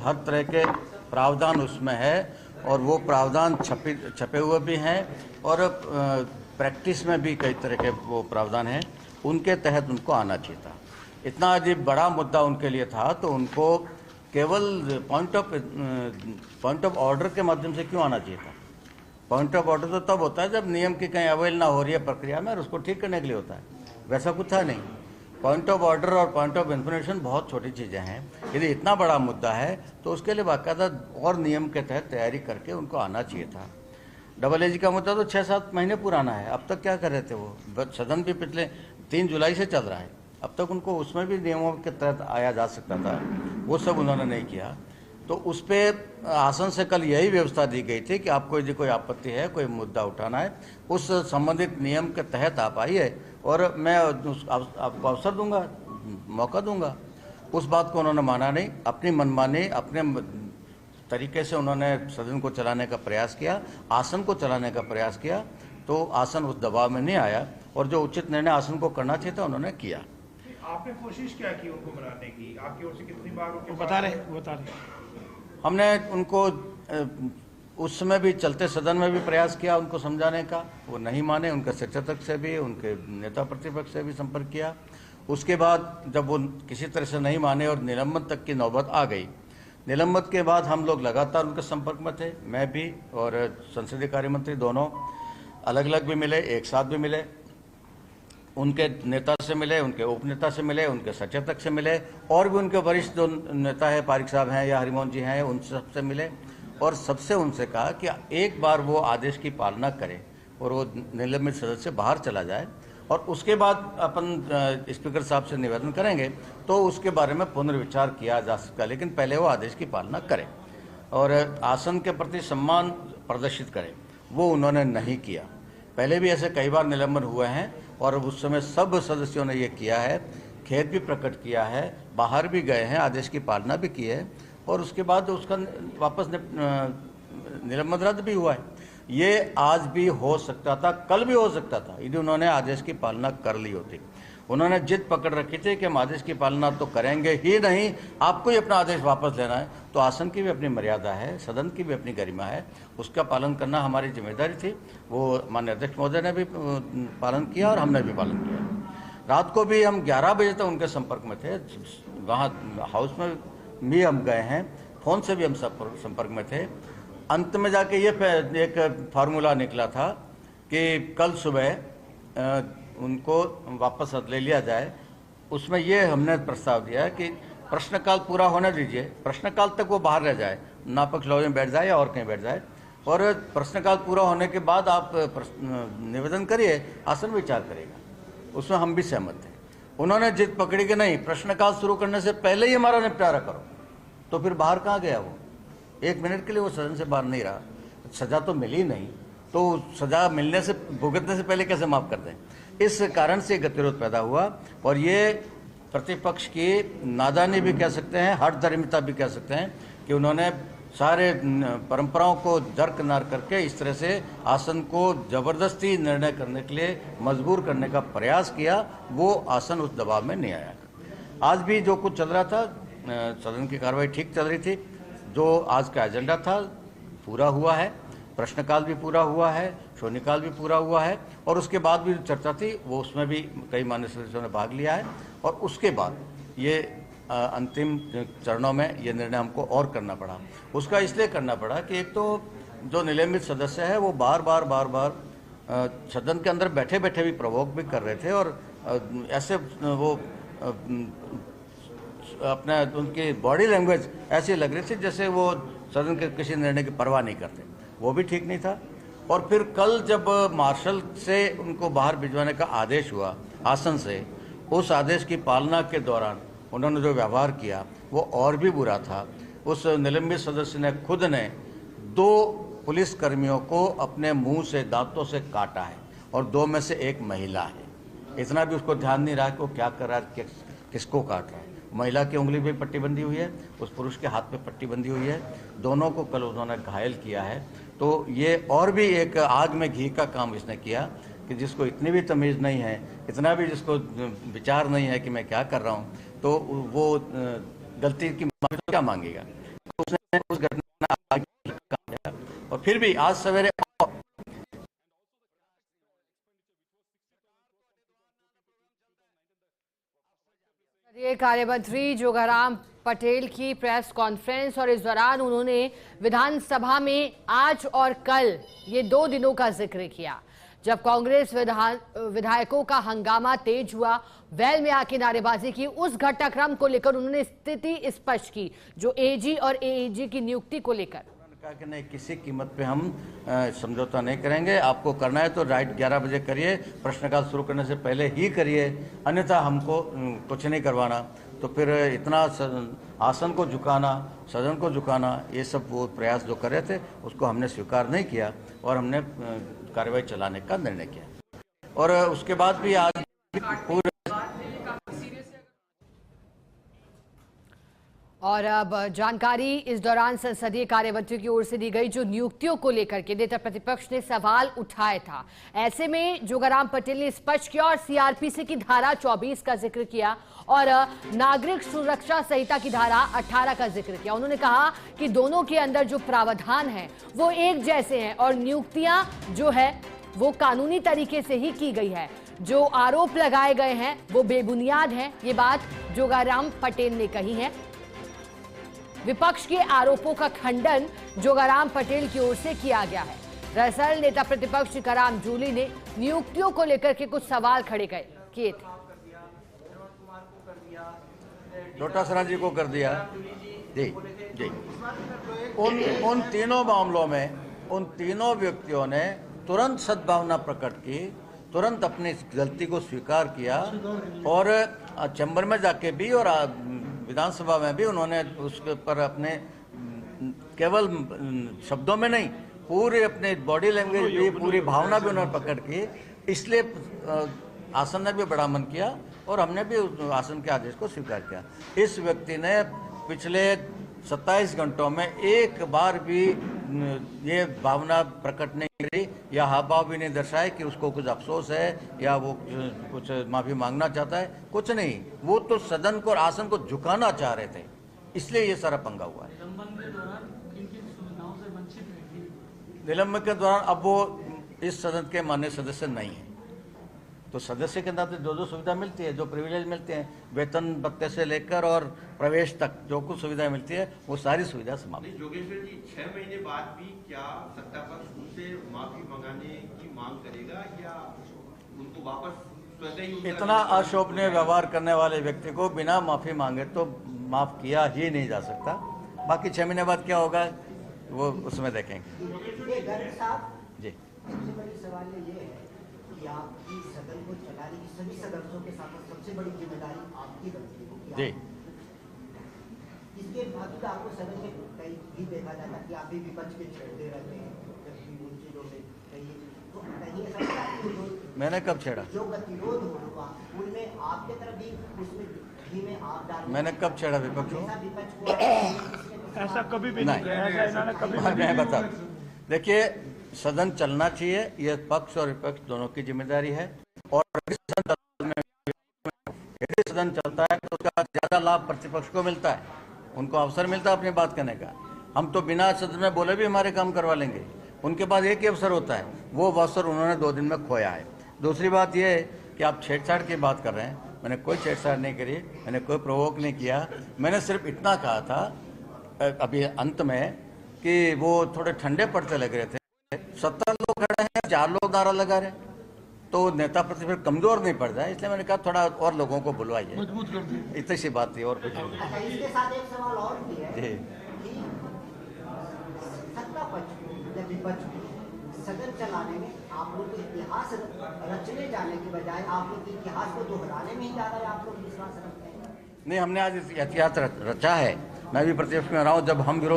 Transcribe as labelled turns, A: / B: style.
A: हर तरह के प्रावधान उसमें है और वो प्रावधान छपे हुए भी हैं और प्रैक्टिस में भी कई तरह के वो प्रावधान हैं, उनके तहत उनको आना चाहिए था। इतना यदि बड़ा मुद्दा उनके लिए था तो उनको केवल पॉइंट ऑफ ऑर्डर के माध्यम से क्यों आना चाहिए था। पॉइंट ऑफ ऑर्डर तो तब होता है जब नियम की कहीं अवहेलना हो रही है प्रक्रिया में और उसको ठीक करने के लिए होता है, वैसा कुछ था नहीं। पॉइंट ऑफ ऑर्डर और पॉइंट ऑफ इन्फॉर्मेशन बहुत छोटी चीज़ें हैं। यदि इतना बड़ा मुद्दा है तो उसके लिए बाकायदा और नियम के तहत तैयारी करके उनको आना चाहिए था। डबल एज का मुद्दा तो 6-7 महीने पुराना है, अब तक क्या कर रहे थे वो। सदन भी पिछले 3 जुलाई से चल रहा है, अब तक उनको उसमें भी नियमों के तहत आया जा सकता था, वो सब उन्होंने नहीं किया। तो उस पर आसन से कल यही व्यवस्था दी गई थी कि आपको यदि कोई आपत्ति है, कोई मुद्दा उठाना है, उस संबंधित नियम के तहत आप आइए और मैं आपको अवसर दूंगा, मौका दूंगा। उस बात को उन्होंने माना नहीं, अपनी मनमानी अपने तरीके से उन्होंने सदन को चलाने का प्रयास किया, आसन को चलाने का प्रयास किया, तो आसन उस दबाव में नहीं आया और जो उचित निर्णय आसन को करना चाहिए था उन्होंने किया।
B: आपने कोशिश क्या की उनको मनाने की, आपकी ओर से कितनी बार
C: बता रहे
A: हमने उनको उस समय भी चलते सदन में भी प्रयास किया उनको समझाने का, वो नहीं माने। उनके सचेतक से भी, उनके नेता प्रतिपक्ष से भी संपर्क किया। उसके बाद जब वो किसी तरह से नहीं माने और निलंबन तक की नौबत आ गई, निलंबन के बाद हम लोग लगातार उनके संपर्क में थे, मैं भी और संसदीय कार्य मंत्री दोनों अलग अलग भी मिले, एक साथ भी मिले, उनके नेता से मिले, उनके उपनेता से मिले, उनके सचेतक से मिले और भी उनके वरिष्ठ जो नेता है, पारिक साहब हैं या हरिमोहन जी हैं, उन सबसे मिले और सबसे उनसे कहा कि एक बार वो आदेश की पालना करें और वो निलंबित सदस्य बाहर चला जाए और उसके बाद अपन स्पीकर साहब से निवेदन करेंगे तो उसके बारे में पुनर्विचार किया जा सकता है, लेकिन पहले वो आदेश की पालना करें और आसन के प्रति सम्मान प्रदर्शित करें। वो उन्होंने नहीं किया। पहले भी ऐसे कई बार निलंबन हुए हैं और उस समय सब सदस्यों ने ये किया है, खेद भी प्रकट किया है, बाहर भी गए हैं, आदेश की पालना भी की है और उसके बाद उसका वापस निलंबन रद्द भी हुआ है। ये आज भी हो सकता था, कल भी हो सकता था यदि उन्होंने आदेश की पालना कर ली होती। उन्होंने जिद पकड़ रखी थी कि हम आदेश की पालना तो करेंगे ही नहीं, आपको ही अपना आदेश वापस लेना है। तो आसन की भी अपनी मर्यादा है, सदन की भी अपनी गरिमा है, उसका पालन करना हमारी जिम्मेदारी थी। वो माननीय अध्यक्ष महोदय ने भी पालन किया और हमने भी पालन किया। रात को भी हम 11 बजे तक उनके संपर्क में थे, वहाँ हाउस में भी हम गए हैं, फ़ोन से भी हम संपर्क में थे। अंत में जाके ये एक फार्मूला निकला था कि कल सुबह उनको वापस ले लिया जाए। उसमें ये हमने प्रस्ताव दिया है कि प्रश्नकाल पूरा होने दीजिए, प्रश्नकाल तक वो बाहर रह जाए, नापक्ष लॉबी में बैठ जाए या और कहीं बैठ जाए और प्रश्नकाल पूरा होने के बाद आप निवेदन करिए, आसन विचार करेगा। उसमें हम भी सहमत थे। उन्होंने जिद पकड़ी कि नहीं, प्रश्नकाल शुरू करने से पहले ही हमारा निपटारा करो, तो फिर बाहर कहाँ गया वो? 1 मिनट के लिए वो सदन से बाहर नहीं रहा। सजा तो मिली नहीं, तो सजा मिलने से, भुगतने से पहले कैसे माफ़ कर दें? इस कारण से गतिरोध पैदा हुआ और ये प्रतिपक्ष की नादानी भी कह सकते हैं, हठधर्मिता भी कह सकते हैं कि उन्होंने सारे परंपराओं को दरकिनार करके इस तरह से आसन को जबरदस्ती निर्णय करने के लिए मजबूर करने का प्रयास किया। वो आसन उस दबाव में नहीं आया। आज भी जो कुछ चल रहा था, सदन की कार्रवाई ठीक चल रही थी, जो आज का एजेंडा था पूरा हुआ है, प्रश्नकाल भी पूरा हुआ है, शून्यकाल भी पूरा हुआ है और उसके बाद भी चर्चा थी, वो उसमें भी कई मान्य सदस्यों ने भाग लिया है और उसके बाद ये अंतिम चरणों में ये निर्णय हमको और करना पड़ा। उसका इसलिए करना पड़ा कि एक तो जो निलंबित सदस्य है वो बार बार सदन के अंदर बैठे बैठे भी प्रवोक भी कर रहे थे और ऐसे वो अपना उनकी बॉडी लैंग्वेज ऐसी लग रही थी जैसे वो सदन के किसी निर्णय की परवाह नहीं करते, वो भी ठीक नहीं था। और फिर कल जब मार्शल से उनको बाहर भिजवाने का आदेश हुआ आसन से, उस आदेश की पालना के दौरान उन्होंने जो व्यवहार किया वो और भी बुरा था। उस निलंबित सदस्य ने खुद ने 2 पुलिस कर्मियों को अपने मुंह से दांतों से काटा है और 2 में से 1 महिला है। इतना भी उसको ध्यान नहीं रहा कि वो क्या कर रहा है, किसको काट रहा है। महिला की उंगली पे पट्टी बंधी हुई है, उस पुरुष के हाथ पे पट्टी बंधी हुई है, दोनों को कल उन्होंने घायल किया है। तो ये और भी एक आग में घी का काम इसने किया कि जिसको इतनी भी तमीज़ नहीं है, इतना भी जिसको विचार नहीं है कि मैं क्या कर रहा हूँ, तो वो गलती की माफी क्या मांगेगा। उस घटना और फिर भी आज सवेरे
C: कार्य मंत्री जोगाराम पटेल की प्रेस कॉन्फ्रेंस और इस दौरान उन्होंने विधानसभा में आज और कल ये 2 दिनों का जिक्र किया जब कांग्रेस विधायकों का हंगामा तेज हुआ, वेल में आके नारेबाजी की। उस घटनाक्रम को लेकर उन्होंने स्थिति स्पष्ट की जो एजी और एएजी की नियुक्ति को लेकर।
A: कहा कि नहीं, किसी कीमत पे हम समझौता नहीं करेंगे। आपको करना है तो राइट 11 बजे करिए, प्रश्नकाल शुरू करने से पहले ही करिए, अन्यथा हमको कुछ नहीं करवाना। तो फिर इतना आसन को झुकाना, सदन को झुकाना, ये सब वो प्रयास जो कर रहे थे उसको हमने स्वीकार नहीं किया और हमने कार्रवाई चलाने का निर्णय किया। और उसके बाद भी आज पूरे
C: और अब जानकारी इस दौरान संसदीय कार्य मंत्री की ओर से दी गई जो नियुक्तियों को लेकर के नेता प्रतिपक्ष ने सवाल उठाया था। ऐसे में जोगाराम पटेल ने स्पष्ट किया और सीआरपीसी की धारा 24 का जिक्र किया और नागरिक सुरक्षा संहिता की धारा 18 का जिक्र किया। उन्होंने कहा कि दोनों के अंदर जो प्रावधान है वो एक जैसे हैं और नियुक्तियां जो है वो कानूनी तरीके से ही की गई है। जो आरोप लगाए गए हैं वो बेबुनियाद हैं। ये बात जोगाराम पटेल ने कही है। विपक्ष के आरोपों का खंडन जोगाराम पटेल की ओर से किया गया है। दरअसल नेता प्रतिपक्ष टीकाराम जूली ने नियुक्तियों को लेकर के कुछ सवाल खड़े किए थे।
A: डोटासरा जी को कर दिया जी जी। उन तीनों मामलों में उन तीनों व्यक्तियों ने तुरंत सद्भावना प्रकट की, तुरंत अपनी गलती को स्वीकार किया और चैम्बर में जाके भी और विधानसभा में भी उन्होंने उसके पर अपने केवल शब्दों में नहीं, पूरे अपने बॉडी लैंग्वेज भी, पूरी भावना भी उन्होंने प्रकट की। इसलिए आसन ने भी बड़ा मन किया और हमने भी आसन के आदेश को स्वीकार किया। इस व्यक्ति ने पिछले 27 घंटों में एक बार भी ये भावना प्रकट नहीं करी या हाव भी नहीं दर्शाए कि उसको कुछ अफसोस है या वो कुछ माफी मांगना चाहता है। कुछ नहीं, वो तो सदन को और आसन को झुकाना चाह रहे थे, इसलिए ये सारा पंगा हुआ है। निलंबन के दौरान अब वो इस सदन के माननीय सदस्य नहीं है, तो सदस्य के नाते जो सुविधा मिलती है, जो प्रिविलेज मिलते हैं, वेतन भत्ते से लेकर और प्रवेश तक जो कुछ सुविधाएं मिलती है वो सारी सुविधा समाप्त।
D: जोगेश्वर जी, 6 महीने बाद भी क्या सत्ता पक्ष उनसे माफी मंगाने की मांग करेगा या उनको वापस स्वतः ही?
A: इतना अशोभनीय व्यवहार करने वाले व्यक्ति को बिना माफी मांगे तो माफ किया ही नहीं जा सकता। बाकी 6 महीने बाद क्या होगा वो उसमें देखेंगे जी।
E: सबसे बड़ी सवाल ये है कि आपकी सदन को चलाने की सभी सदस्यों के साथ सबसे बड़ी जिम्मेदारी आपकी बनती है जी। इसके बावजूद आपको सदन में कई भी देखा जाता है कि आप भी विपक्ष के छेड़ते रहते हैं, जबकि उन चीजों में कहीं ऐसा
A: मैंने कब छेड़ा?
E: जो गतिरोध होगा उनमें आपके तरफ भी उसमें घी में आप डाल।
A: मैंने कब छेड़ा विपक्ष को?
B: ऐसा कभी भी नहीं, ऐसा इन्होंने कभी
A: मैं बता, देखिए सदन चलना चाहिए, यह पक्ष और विपक्ष दोनों की जिम्मेदारी है। और यदि सदन चलता है तो उसका ज्यादा लाभ प्रतिपक्ष को मिलता है, उनको अवसर मिलता है अपनी बात करने का। हम तो बिना सदन में बोले भी हमारे काम करवा लेंगे, उनके पास एक ही अवसर होता है, वो अवसर उन्होंने 2 दिन में खोया है। दूसरी बात यह है कि आप छेड़छाड़ की बात कर रहे हैं, मैंने कोई छेड़छाड़ नहीं करी, मैंने कोई प्रोवोक नहीं किया। मैंने सिर्फ इतना कहा था अभी अंत में कि वो थोड़े ठंडे पड़ते लग रहे थे। 70 लोग खड़े हैं, 4 लोग नारा लगा रहे हैं, तो नेता प्रतिपक्ष कमजोर नहीं पड़ जाए, इसलिए मैंने कहा थोड़ा और लोगों को बुलवाइए, इतनी सी बात थी और कुछ नहीं।
E: इसके साथ एक सवाल और भी है
A: जी।
E: कि सत्ता पक्ष या विपक्ष सदन चलाने में आप लोग इतिहास रचने जाने की बजाय आप लोग इतिहास को दोहराने में ही ज्यादा आप लोग विश्वास रखते हैं।
A: नहीं, हमने आज इतिहास रचा है। मैं भी प्रतिपक्ष में रहा हूँ, जब हम विरोध